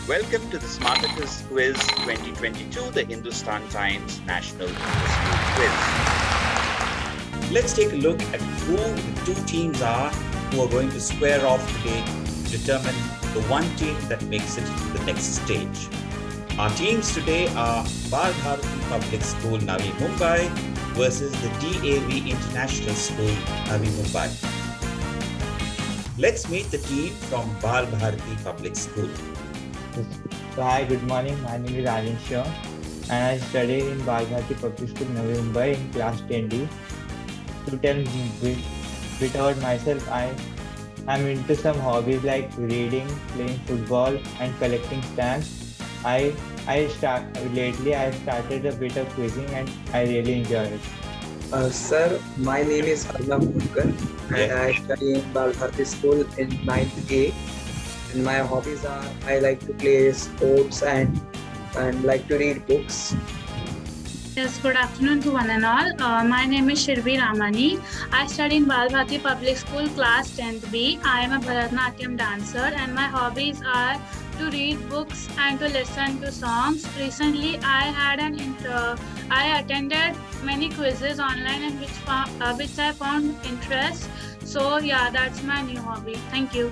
Welcome to the Smartacus Quiz 2022, the Hindustan Times National Interschool Quiz. Let's take a look at who the two teams are who are going to square off today to determine the one team that makes it to the next stage. Our teams today are Bal Bharati Public School, Navi Mumbai versus the DAV International School, Navi Mumbai. Let's meet the team from Bal Bharati Public School. So, hi, good morning. My name is Aryan Shaw and I study in Bal Bharati Public School, Navi Mumbai in class 10D. To tell a bit about myself, I'm into some hobbies like reading, playing football and collecting stamps. Lately I started a bit of quizzing and I really enjoy it. Sir, my name is Arnab Munkar and I study in Bal Bharati School in 9th A. And my hobbies are I like to play sports and like to read books. Yes, good afternoon to one and all. My name is Shirvi Ramani. I study in Bal Bharati Public School, class 10th B. I am a Bharatanatyam dancer and my hobbies are to read books and to listen to songs. Recently, I attended many quizzes online and which I found interest. So yeah, that's my new hobby. Thank you.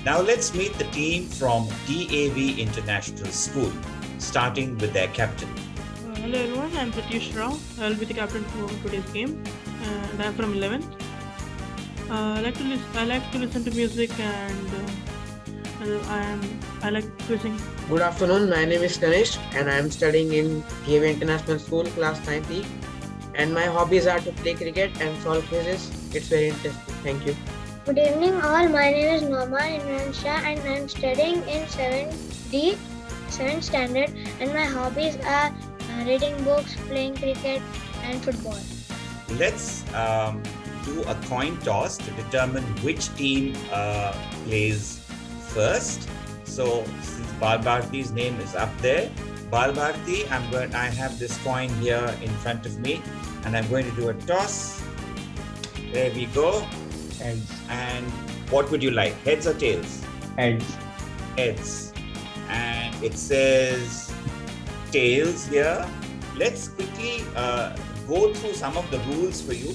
Now let's meet the team from DAV International School, starting with their captain. Hello everyone, I'm Pratish Rao. I'll be the captain for today's game and I'm from 11th. I like to listen to music and I like quizzing. Good afternoon, my name is Ganesh and I am studying in DAV International School, class 9th E. And my hobbies are to play cricket and solve quizzes. It's very interesting. Thank you. Good evening all, my name is Norman Imran and I am studying in 7th standard and my hobbies are reading books, playing cricket and football. Let's do a coin toss to determine which team plays first. So since Bal Bharati's name is up there, Bal Bharati, I have this coin here in front of me and I'm going to do a toss. There we go. Heads. And what would you like? Heads or tails? Heads. Heads. And it says tails here. Let's quickly go through some of the rules for you.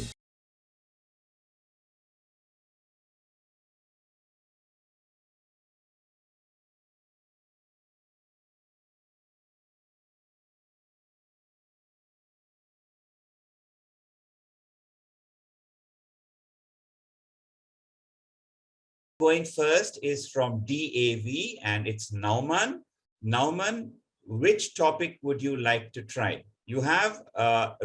Going first is from DAV and it's Nauman. Nauman, which topic would you like to try? You have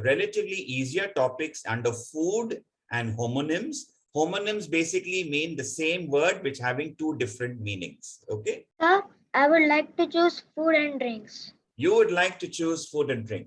relatively easier topics under food and homonyms. Homonyms basically mean the same word which having two different meanings. Okay? Sir, I would like to choose food and drinks. You would like to choose food and drink.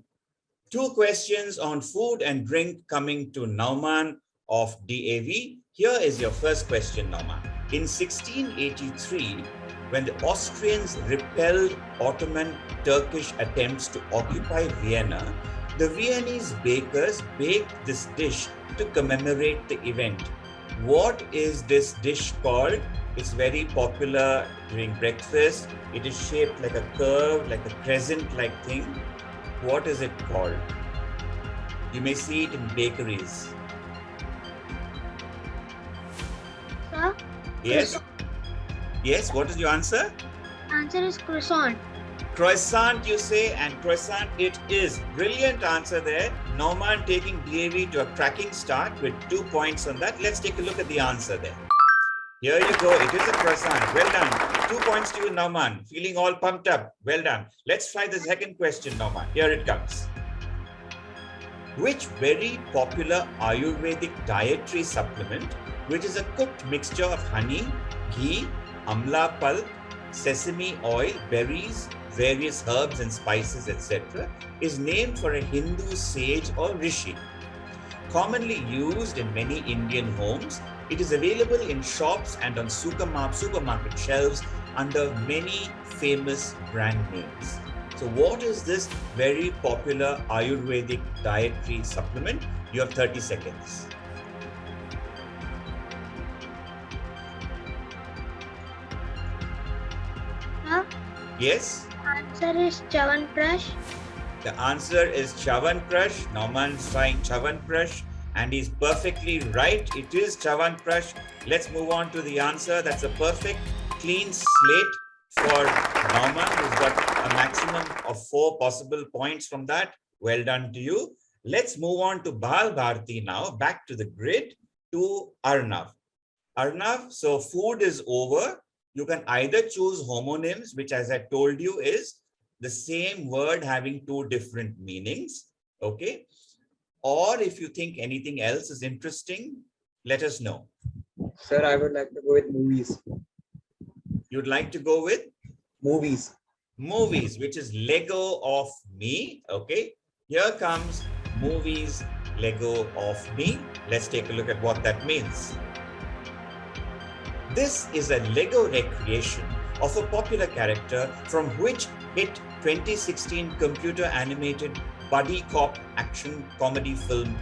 Two questions on food and drink coming to Nauman of DAV. Here is your first question, Nauman. In 1683, when the Austrians repelled Ottoman Turkish attempts to occupy Vienna, the Viennese bakers baked this dish to commemorate the event. What is this dish called? It's very popular during breakfast. It is shaped like a curve, like a crescent-like thing. What is it called? You may see it in bakeries. Sir? Yes? Yes, what is your answer? Answer is croissant. Croissant, you say, and croissant it is. Brilliant answer there. Nauman taking DAV to a cracking start with 2 points on that. Let's take a look at the answer there. Here you go. It is a croissant. Well done. 2 points to you, Nauman. Feeling all pumped up. Well done. Let's try the second question, Nauman. Here it comes. Which very popular Ayurvedic dietary supplement, which is a cooked mixture of honey, ghee, amla pulp, sesame oil, berries, various herbs and spices, etc., is named for a Hindu sage or rishi. Commonly used in many Indian homes, it is available in shops and on supermarket shelves under many famous brand names. So what is this very popular Ayurvedic dietary supplement? You have 30 seconds. Sir, Yes? Answer is Chavanprash. The answer is Chavanprash. Norman's trying Chavanprash and he's perfectly right. It is Chavanprash. Let's move on to the answer. That's a perfect clean slate for Norman, who's got a maximum of 4 possible points from that. Well done to you. Let's move on to Bal Bharti now, back to the grid, to Arnav. Arnav, so food is over. You can either choose homonyms, which as I told you is the same word having 2 different meanings, okay? Or if you think anything else is interesting, let us know. Sir, I would like to go with movies. You'd like to go with Movies. movies, which is Lego of me, okay? Here comes movies, Lego of me. Let's take a look at what that means. This is a Lego recreation of a popular character from which hit 2016 computer animated buddy cop action comedy film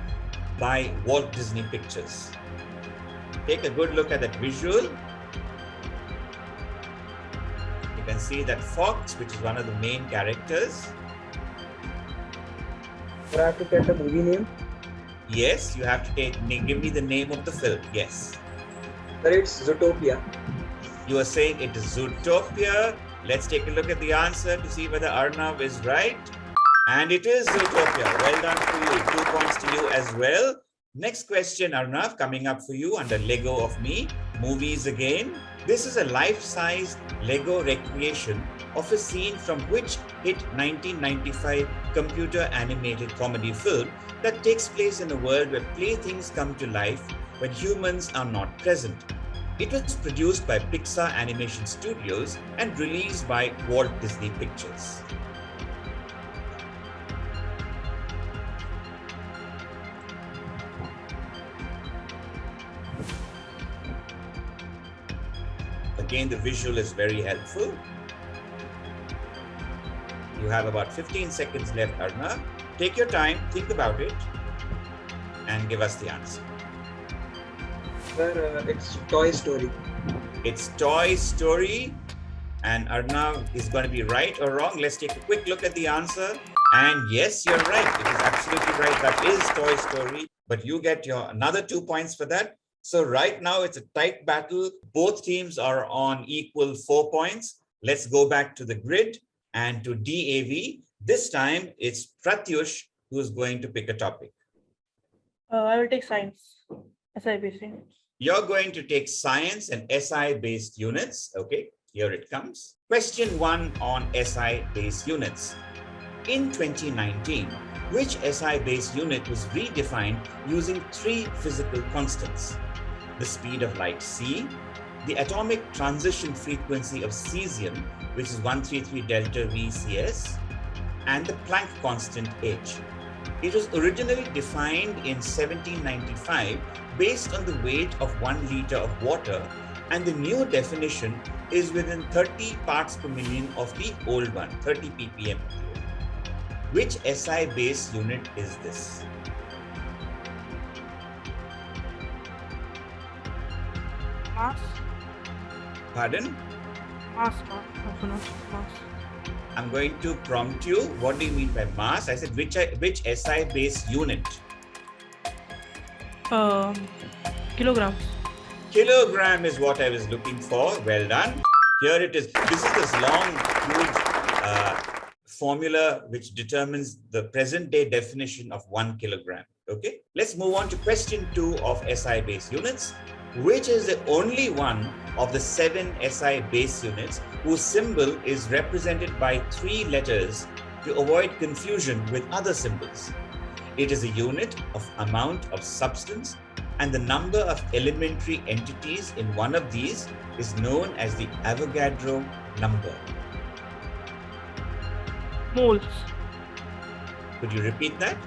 by Walt Disney Pictures. Take a good look at that visual. You can see that Fox, which is one of the main characters. Sir, I have to get the movie name. Yes, you have to give me the name of the film. Yes. Sir, it's Zootopia. You are saying it is Zootopia. Let's take a look at the answer to see whether Arnav is right. And it is Zootopia. Well done for you. 2 points to you as well. Next question, Arnav, coming up for you under Lego of me. Movies again. This is a life-size Lego recreation of a scene from which hit 1995 computer animated comedy film that takes place in a world where playthings come to life when humans are not present. It was produced by Pixar Animation Studios and released by Walt Disney Pictures. Again, the visual is very helpful. You have about 15 seconds left, Arnav. Take your time, think about it, and give us the answer. Sir, it's Toy Story. It's Toy Story, and Arnav is going to be right or wrong. Let's take a quick look at the answer. And yes, you're right. It is absolutely right. That is Toy Story, but you get your another 2 points for that. So right now it's a tight battle. Both teams are on equal 4 points. Let's go back to the grid and to DAV. This time it's Pratyush who is going to pick a topic. I will take science, SIBC. You're going to take science and SI-based units. Okay, here it comes. Question 1 on SI-based units. In 2019, which SI-based unit was redefined using 3 physical constants? The speed of light c, the atomic transition frequency of cesium, which is 133 delta VCS, and the Planck constant h. It was originally defined in 1795 based on the weight of 1 liter of water, and the new definition is within 30 parts per million of the old one, 30 ppm. Which SI-based unit is this? Mass? Pardon? Mass, mass. I'm going to prompt you. What do you mean by mass? I said which SI-based unit? Kilograms. Kilogram is what I was looking for. Well done. Here it is. This is this long, huge formula which determines the present day definition of 1 kilogram. Okay. Let's move on to question 2 of SI-based units. Which is the only one of the 7 SI base units whose symbol is represented by 3 letters to avoid confusion with other symbols? It is a unit of amount of substance, and the number of elementary entities in one of these is known as the Avogadro number. Moles. Could you repeat that?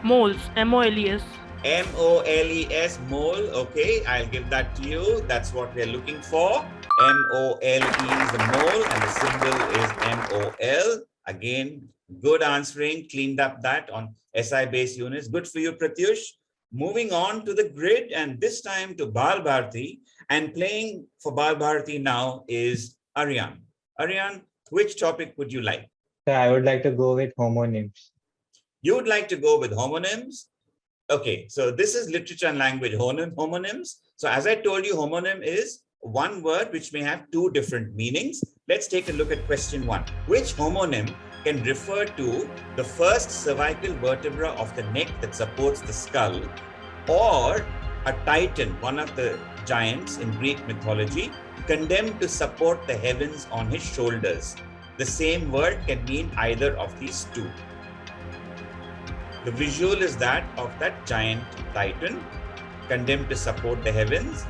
Moles. MOLES. MOLES, mole. Okay, I'll give that to you. That's what we're looking for. MOLE is the mole and the symbol is MOL. Again, good answering. Cleaned up that on SI-based units. Good for you, Pratyush. Moving on to the grid, and this time to Bal Bharti. And playing for Bal Bharti now is Aryan. Aryan, Which topic would you like? So I would like to go with homonyms. You would like to go with homonyms? Okay, so this is literature and language, homonyms. So as I told you, homonym is one word which may have two different meanings. Let's take a look at question 1. Which homonym can refer to the first cervical vertebra of the neck that supports the skull, or a titan, one of the giants in Greek mythology, condemned to support the heavens on his shoulders? The same word can mean either of these two. The visual is that of that giant titan condemned to support the heavens.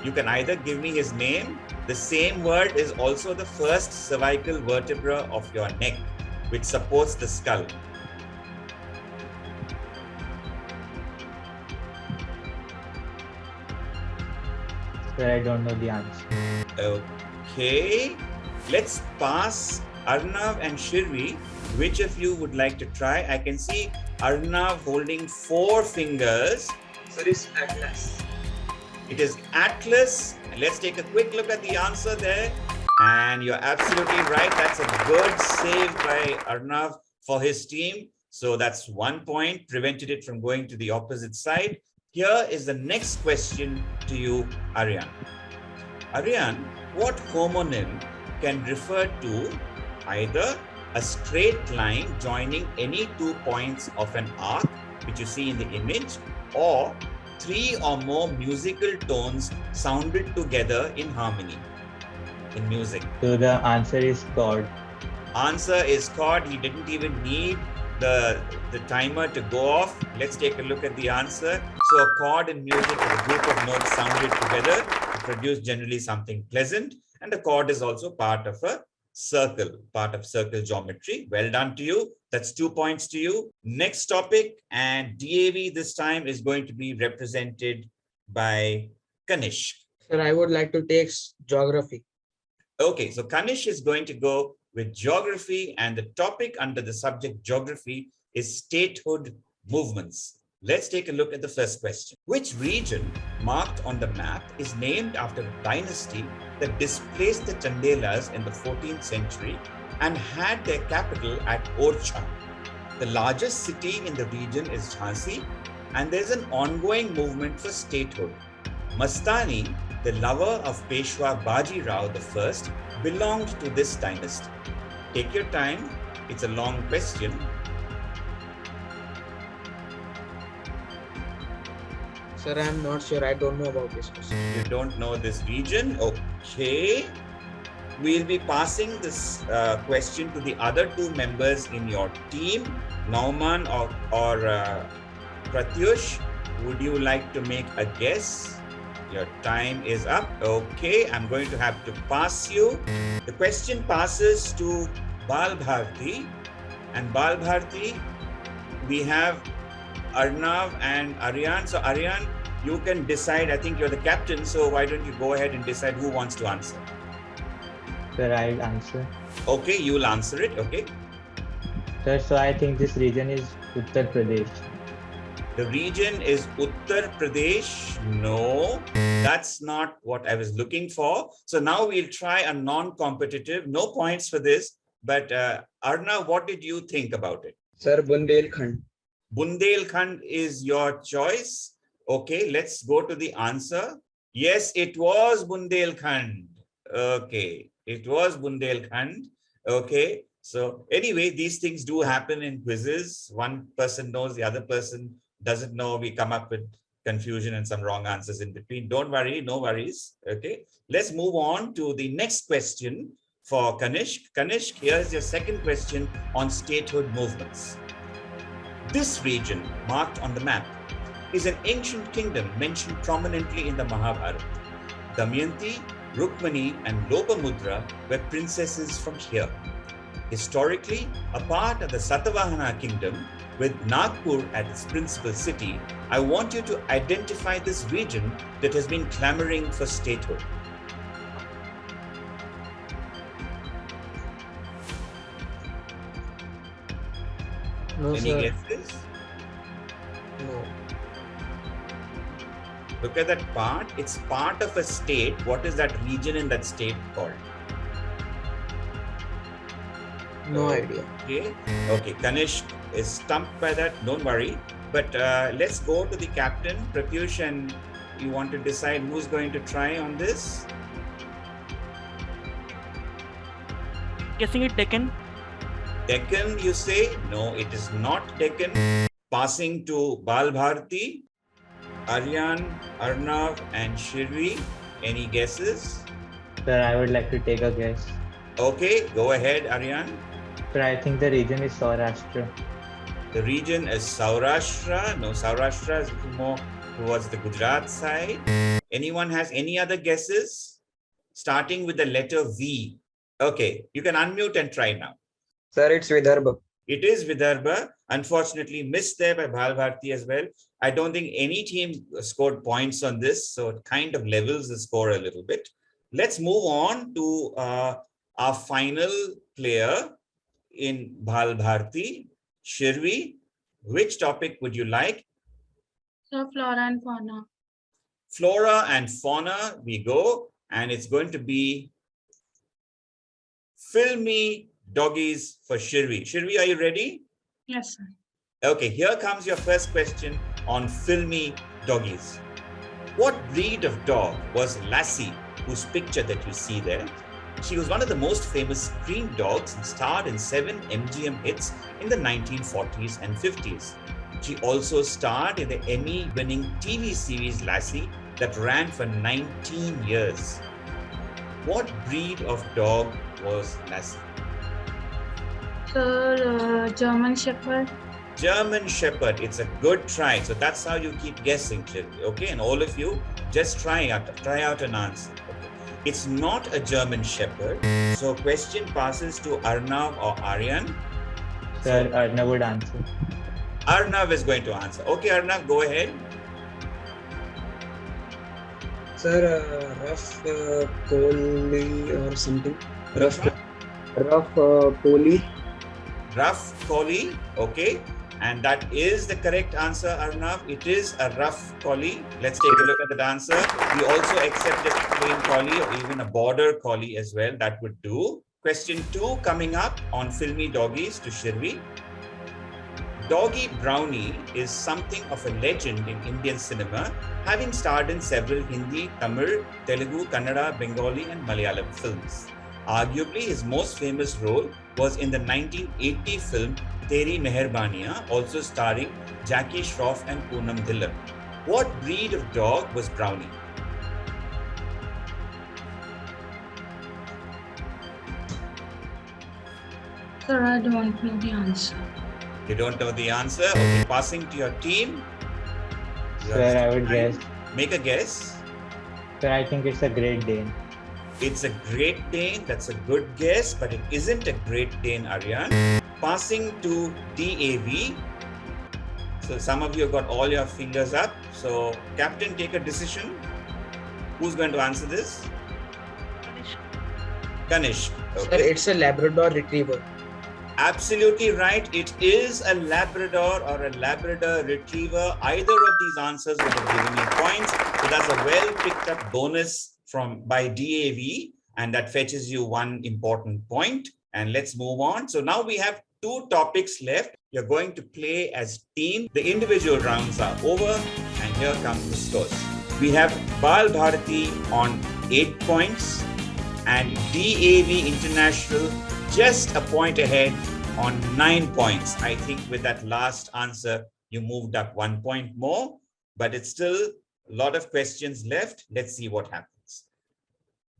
You can either give me his name. The same word is also the first cervical vertebra of your neck, which supports the skull. Sir, I don't know the answer. Okay, let's pass Arnav and Shirvi. Which of you would like to try? I can see Arnav holding 4 fingers. Sir, it's Atlas. It is Atlas. Let's take a quick look at the answer there. And you're absolutely right. That's a good save by Arnav for his team. So that's 1 point, prevented it from going to the opposite side. Here is the next question to you, Aryan. Aryan, what homonym can refer to either a straight line joining any 2 points of an arc, which you see in the image, or 3 or more musical tones sounded together in harmony in music? So the answer is chord. Answer is chord. He didn't even need the timer to go off. Let's take a look at the answer. So a chord in music is a group of notes sounded together to produce generally something pleasant. And a chord is also part of a circle, part of circle geometry. Well done to you. That's 2 points to you. Next topic, and DAV this time is going to be represented by Kanish. Sir, I would like to take geography. Okay, so Kanish is going to go with geography, and the topic under the subject geography is statehood movements. Let's take a look at the first question. Which region marked on the map is named after a dynasty that displaced the Chandelas in the 14th century and had their capital at Orcha? The largest city in the region is Jhansi, and there's an ongoing movement for statehood. Mastani, the lover of Peshwa Baji Rao I, belonged to this dynasty. Take your time. It's a long question. Sir, I am not sure. I don't know about this question. You don't know this region? Okay. We'll be passing this question to the other 2 members in your team, Nauman or Pratyush. Would you like to make a guess? Your time is up. Okay, I'm going to have to pass you. The question passes to Bal Bharti. And Bal Bharti, we have Arnav and Aryan. So Aryan, you can decide. I think you're the captain. So why don't you go ahead and decide who wants to answer? Sir, I'll answer. Okay, you'll answer it. Okay. Sir, so I think this region is Uttar Pradesh. The region is Uttar Pradesh. No, that's not what I was looking for. So now we'll try a non-competitive. No points for this. But Arnav, what did you think about it? Sir, Bundelkhand. Bundelkhand is your choice. Okay, let's go to the answer. Yes, it was Bundelkhand. Okay, it was Bundelkhand. Okay, so anyway, these things do happen in quizzes. One person knows, the other person doesn't know. We come up with confusion and some wrong answers in between. Don't worry, no worries. Okay, let's move on to the next question for Kanishk. Kanishk, here's your second question on statehood movements. This region, marked on the map, is an ancient kingdom mentioned prominently in the Mahabharata. Damayanti, Rukmani, and Lopamudra were princesses from here. Historically, a part of the Satavahana kingdom, with Nagpur as its principal city, I want you to identify this region that has been clamoring for statehood. No, Any sir. guesses? No. Look at that part. It's part of a state. What is that region in that state called? No idea. Okay, Kanishk is stumped by that, don't worry. But let's go to the captain, Pratyush, and you want to decide who's going to try on this? Guessing it Deccan. Deccan, you say? No, it is not Deccan. Passing to Bal Bharti, Aryan, Arnav, and Shirvi. Any guesses? Sir, I would like to take a guess. Okay, go ahead, Aryan. Sir, I think the region is Saurashtra. The region is Saurashtra. No, Saurashtra is more towards the Gujarat side. Anyone has any other guesses? Starting with the letter V. Okay, you can unmute and try now. Sir, it's Vidarbha. It is Vidarbha. Unfortunately, missed there by Bal Bharti as well. I don't think any team scored points on this, so it kind of levels the score a little bit. Let's move on to our final player in Bal Bharti. Shirvi, which topic would you like? So flora and fauna. Flora and fauna, we go, and it's going to be filmy doggies for Shirvi. Shirvi, are you ready? Yes, sir. Okay, here comes your first question on filmy doggies. What breed of dog was Lassie, whose picture that you see there? She was one of the most famous screen dogs and starred in 7 MGM hits in the 1940s and 50s. She also starred in the Emmy-winning TV series Lassie that ran for 19 years. What breed of dog was Lassie? Sir, German Shepherd. German Shepherd. It's a good try. So that's how you keep guessing, Shirvi. Okay, and all of you, just try out an answer. Okay. It's not a German Shepherd. So question passes to Arnav or Aryan. Sir, Arnav would answer. Arnav is going to answer. Okay, Arnav, go ahead. Sir, rough collie or something. Rough collie. Rough collie. Okay. And that is the correct answer, Arnav. It is a rough collie. Let's take a look at that answer. We also accept a plain collie or even a border collie as well. That would do. Question 2 coming up on filmy doggies to Shirvi. Doggy Brownie is something of a legend in Indian cinema, having starred in several Hindi, Tamil, Telugu, Kannada, Bengali, and Malayalam films. Arguably, his most famous role was in the 1980 film Teri Meherbaniyan, also starring Jackie Shroff and Poonam Dhillon. What breed of dog was Brownie? Sir, I don't know the answer. You don't know the answer? Okay, passing to your team. Sir, I would guess. Make a guess. Sir, I think it's a Great Dane. It's a Great Dane. That's a good guess, but it isn't a Great Dane, Aryan. Passing to DAV. So some of you have got all your fingers up. So Captain, take a decision. Who's going to answer this? Kanishk. Sir, Okay. it's a Labrador Retriever. Absolutely right. It is a Labrador or a Labrador Retriever. Either of these answers would have given me points. So that's a well picked up bonus by DAV, and that fetches you 1 important point. And let's move on. So now we have 2 topics left. You're going to play as team. The individual rounds are over, and here comes the scores. We have Bal Bharati on 8 points and DAV International just a point ahead on 9 points. I think with that last answer, you moved up 1 point more, but it's still a lot of questions left. Let's see what happens.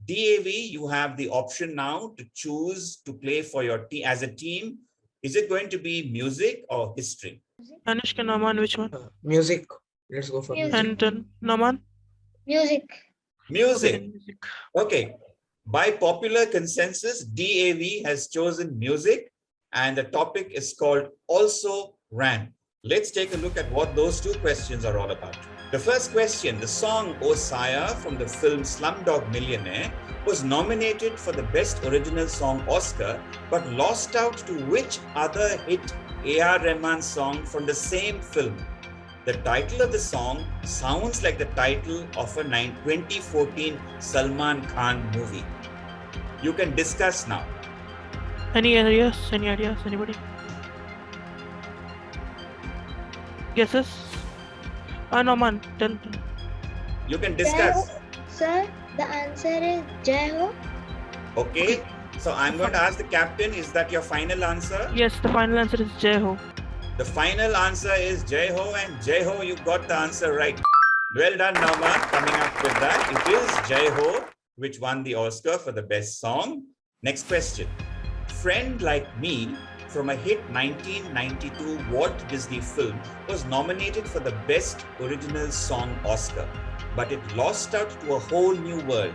DAV, you have the option now to choose to play for your team as a team. Is it going to be music or history? Kanishk and Naman, which one? Music. Let's go for Music. music. And Naman? Music. Music. Music. Okay. By popular consensus, DAV has chosen music, and the topic is called Also Ran. Let's take a look at what those 2 questions are all about. The first question, the song O Saya from the film Slumdog Millionaire was nominated for the Best Original Song Oscar, but lost out to which other hit A.R. Rahman song from the same film? The title of the song sounds like the title of a 2014 Salman Khan movie. You can discuss now. Any ideas? Any ideas? Anybody? Guesses? No man, tell. You can discuss. Sir, the answer is Jai Ho. Okay. So I'm going to ask the captain, is that your final answer? Yes, the final answer is Jai Ho. The final answer is Jai Ho, and Jai Ho, you got the answer right. Well done, Nauman, coming up with that. It is Jai Ho, which won the Oscar for the best song. Next question. Friend Like Me, from a hit 1992 Walt Disney film, was nominated for the Best Original Song Oscar, but it lost out to A Whole New World,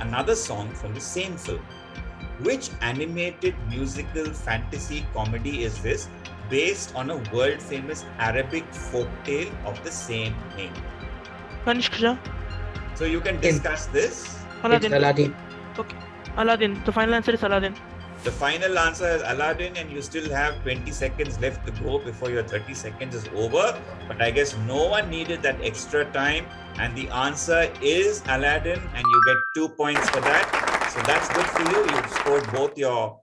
another song from the same film. Which animated musical fantasy comedy is this, based on a world-famous Arabic folktale of the same name? Kanishka. So you can discuss this. It's Aladdin. Aladdin. Okay. Aladdin. The final answer is Aladdin. The final answer is Aladdin, and you still have 20 seconds left to go before your 30 seconds is over. But I guess no one needed that extra time, and the answer is Aladdin, and you get 2 points for that. So that's good for you. You've scored both your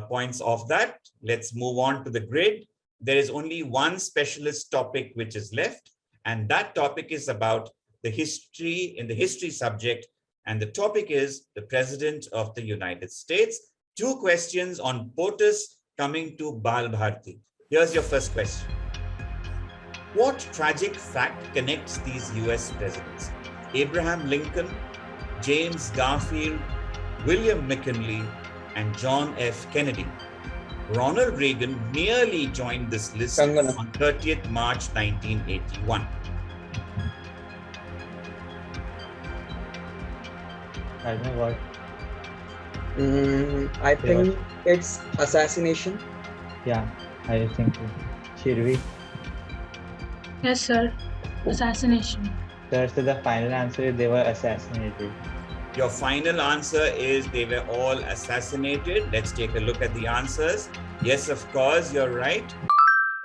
points off that. Let's move on to the grid. There is only one specialist topic which is left, and that topic is about the history in the history subject, and the topic is the President of the United States. 2 questions on POTUS coming to Bal Bharti. Here's your first question. What tragic fact connects these US presidents? Abraham Lincoln, James Garfield, William McKinley, and John F. Kennedy. Ronald Reagan nearly joined this list Kangana. on 30th March 1981. I don't know what. I think it's assassination. Yeah, I think so. Shirvi. Yes, sir. Assassination. Sir, so the final answer is they were assassinated. Your final answer is they were all assassinated. Let's take a look at the answers. Yes, of course, you're right.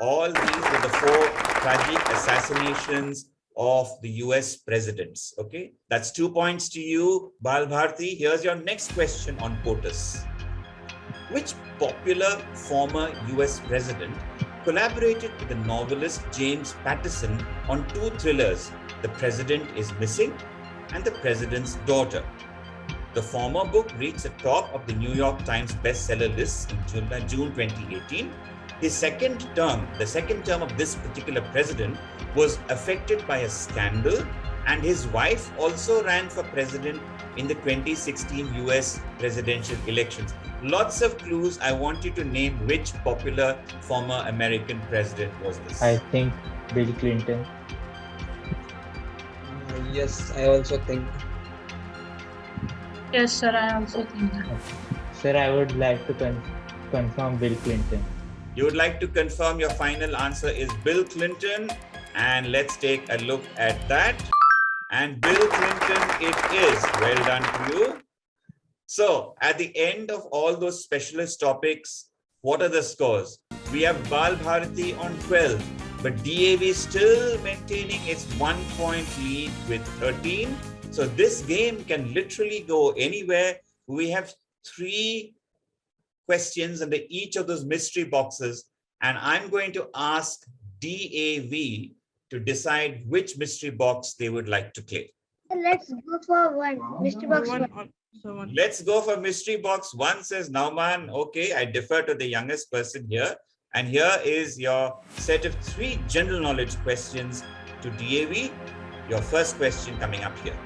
All these were the 4 tragic assassinations of the US presidents. Okay, that's 2 points to you, Bal Bharti. Here's your next question on POTUS. Which popular former US president collaborated with the novelist James Patterson on 2 thrillers, The President is Missing and The President's Daughter? The former book reached the top of the New York Times bestseller list in June 2018. His second term, the second term of this particular president, was affected by a scandal, and his wife also ran for president in the 2016 US presidential elections. Lots of clues. I want you to name which popular former American president was this. I think Bill Clinton. Yes, I also think. Yes, sir. I also think that. Sir, I would like to confirm Bill Clinton. You would like to confirm your final answer is Bill Clinton, and let's take a look at that. And Bill Clinton it is. Well done to you. So at the end of all those specialist topics, what are the scores? We have Bal Bharati on 12, but DAV still maintaining its 1-point lead with 13. So this game can literally go anywhere. We have 3 questions under each of those mystery boxes, and I'm going to ask DAV to decide which mystery box they would like to play. Let's go for one. Mystery box one. Someone. Let's go for mystery box 1, says Nauman. Okay, I defer to the youngest person here. And here is your set of 3 general knowledge questions to DAV. Your first question coming up here.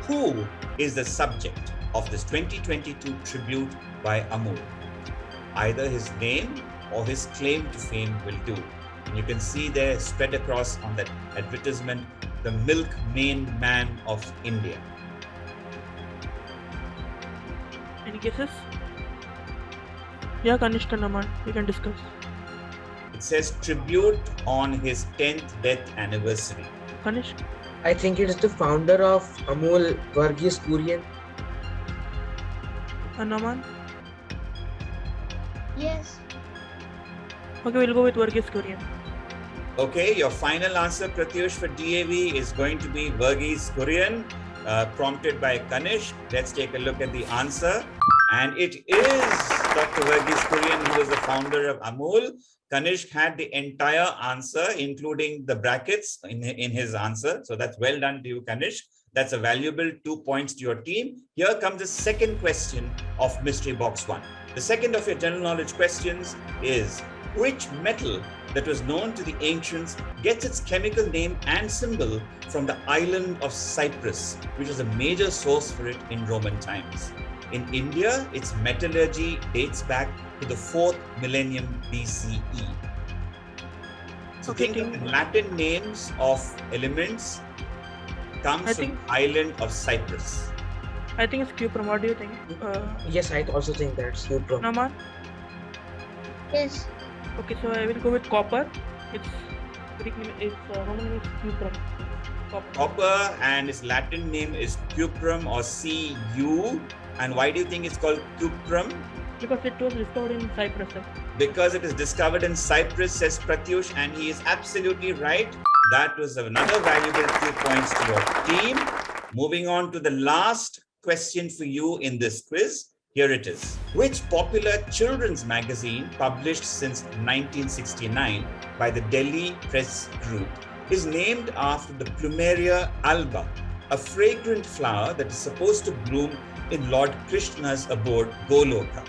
Who is the subject of this 2022 tribute by Amul? Either his name or his claim to fame will do. And you can see there spread across on that advertisement, the Milk Main Man of India. Any guesses? Yeah, Kanishka Naman, we can discuss. It says tribute on his 10th death anniversary. Kanishka? I think it is the founder of Amul, Varghese Kurian. Naman? Yes. Okay, we'll go with Varghese Kurian. Okay, your final answer, Pratyush, for DAV is going to be Varghese Kurian, prompted by Kanish. Let's take a look at the answer. And it is Dr. Verghese Kurian, who was the founder of Amul. Kanishk had the entire answer, including the brackets in his answer. So that's well done to you, Kanishk. That's a valuable 2 points to your team. Here comes the second question of Mystery Box 1. The second of your general knowledge questions is, which metal that was known to the ancients gets its chemical name and symbol from the island of Cyprus, which was a major source for it in Roman times? In India, its metallurgy dates back to the 4th millennium BCE. So Okay, think of the Latin names of elements comes from the island of Cyprus. I think it's cuprum. What do you think? Yes, I also think that's cuprum. Naman? Yes. Okay, so I will go with copper. Its Greek name is Roman name is cuprum. Copper, and its Latin name is cuprum or Cu. And why do you think it's called cuprum? Because it was discovered in Cyprus. Sir. Because it is discovered in Cyprus, says Pratyush, and he is absolutely right. That was another valuable 2 points to your team. Moving on to the last question for you in this quiz. Here it is. Which popular children's magazine, published since 1969 by the Delhi Press Group, is named after the Plumeria alba, a fragrant flower that is supposed to bloom in Lord Krishna's abode, Goloka?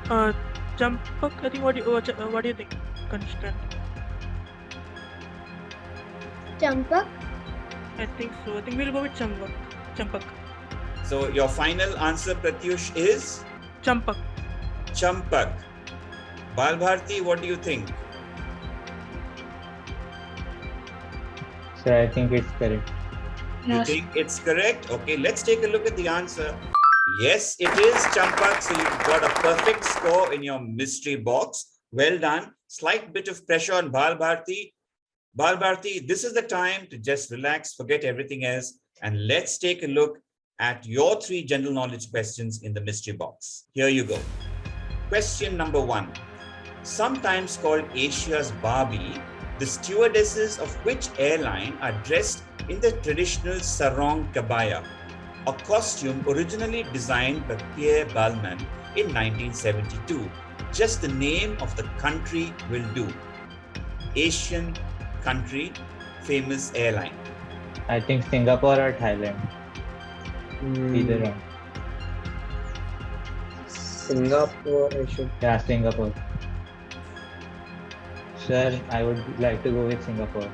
Champak. I think. What do you think? Constant. Champak. I think so. I think we'll go with Champak. So your final answer, Pratyush, is Champak. Champak. Balbharti, what do you think? Sir, I think it's correct. You think it's correct? Okay, let's take a look at the answer. Yes, it is Champak. So you've got a perfect score in your mystery box. Well done. Slight bit of pressure on Balbharti. Balbharti, this is the time to just relax, forget everything else, and let's take a look at your 3 general knowledge questions in the mystery box. Here you go. Question number 1. Sometimes called Asia's Barbie, the stewardesses of which airline are dressed in the traditional sarong kabaya, a costume originally designed by Pierre Balmain in 1972. Just the name of the country will do. Asian country, famous airline. I think Singapore or Thailand. Either one. Singapore, I should. Yeah, Singapore. Sir, I would like to go with Singapore.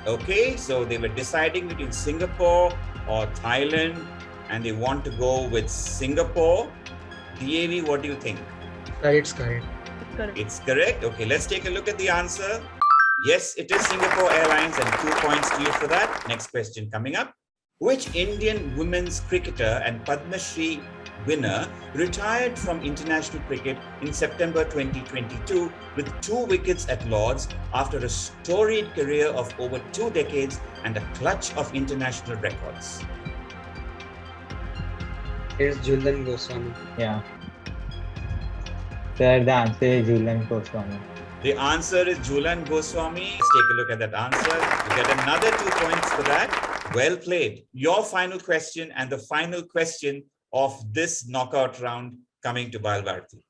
Okay, so they were deciding between Singapore or Thailand, and they want to go with Singapore. DAV, what do you think? It's correct. It's correct. It's correct. Okay, let's take a look at the answer. Yes, it is Singapore Airlines, and 2 points to you for that. Next question coming up. Which Indian women's cricketer and Padma Shri winner retired from international cricket in September 2022 with 2 wickets at Lord's after a storied career of over 2 decades and a clutch of international records? It's Jhulan Goswami. Yeah. Sir, the answer is Jhulan Goswami. The answer is Jhulan Goswami. Let's take a look at that answer. You get another 2 points for that. Well played. Your final question and the final question of this knockout round coming to Balbharti.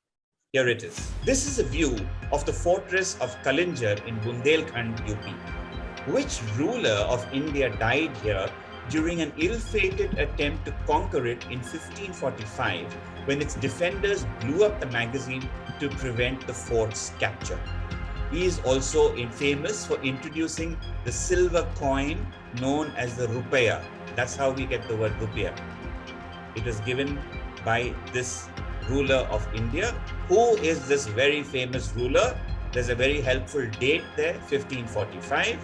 Here it is. This is a view of the fortress of Kalinjar in Bundelkhand, UP. Which ruler of India died here during an ill-fated attempt to conquer it in 1545 when its defenders blew up the magazine to prevent the fort's capture? He is also famous for introducing the silver coin known as the rupaya. That's how we get the word rupiah. It was given by this ruler of India. Who is this very famous ruler? There's a very helpful date there, 1545.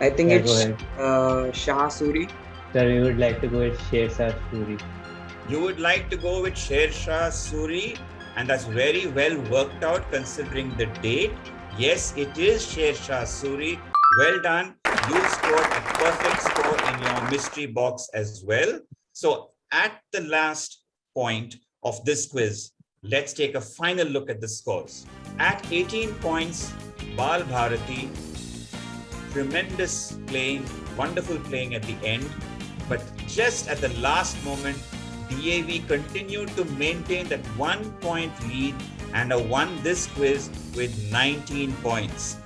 I think Yeah, it's go Shah Suri. Sir, we would like to go with Sher Shah Suri. You would like to go with Sher Shah Suri, and that's very well worked out considering the date. Yes, it is Sher Shah Suri. Well done. You scored a perfect score in your mystery box as well. So at the last point of this quiz, let's take a final look at the scores. At 18 points, Bal Bharati, tremendous playing, wonderful playing at the end, but just at the last moment, DAV continued to maintain that 1-point lead and won this quiz with 19 points.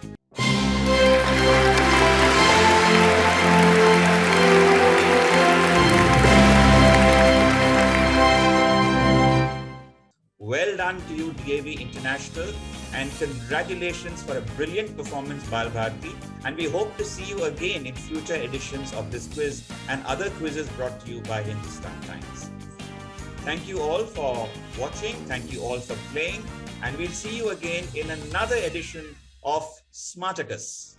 Well done to you, DAV International, and congratulations for a brilliant performance, Balbharti. And we hope to see you again in future editions of this quiz and other quizzes brought to you by Hindustan Times. Thank you all for watching. Thank you all for playing. And we'll see you again in another edition of Smartacus.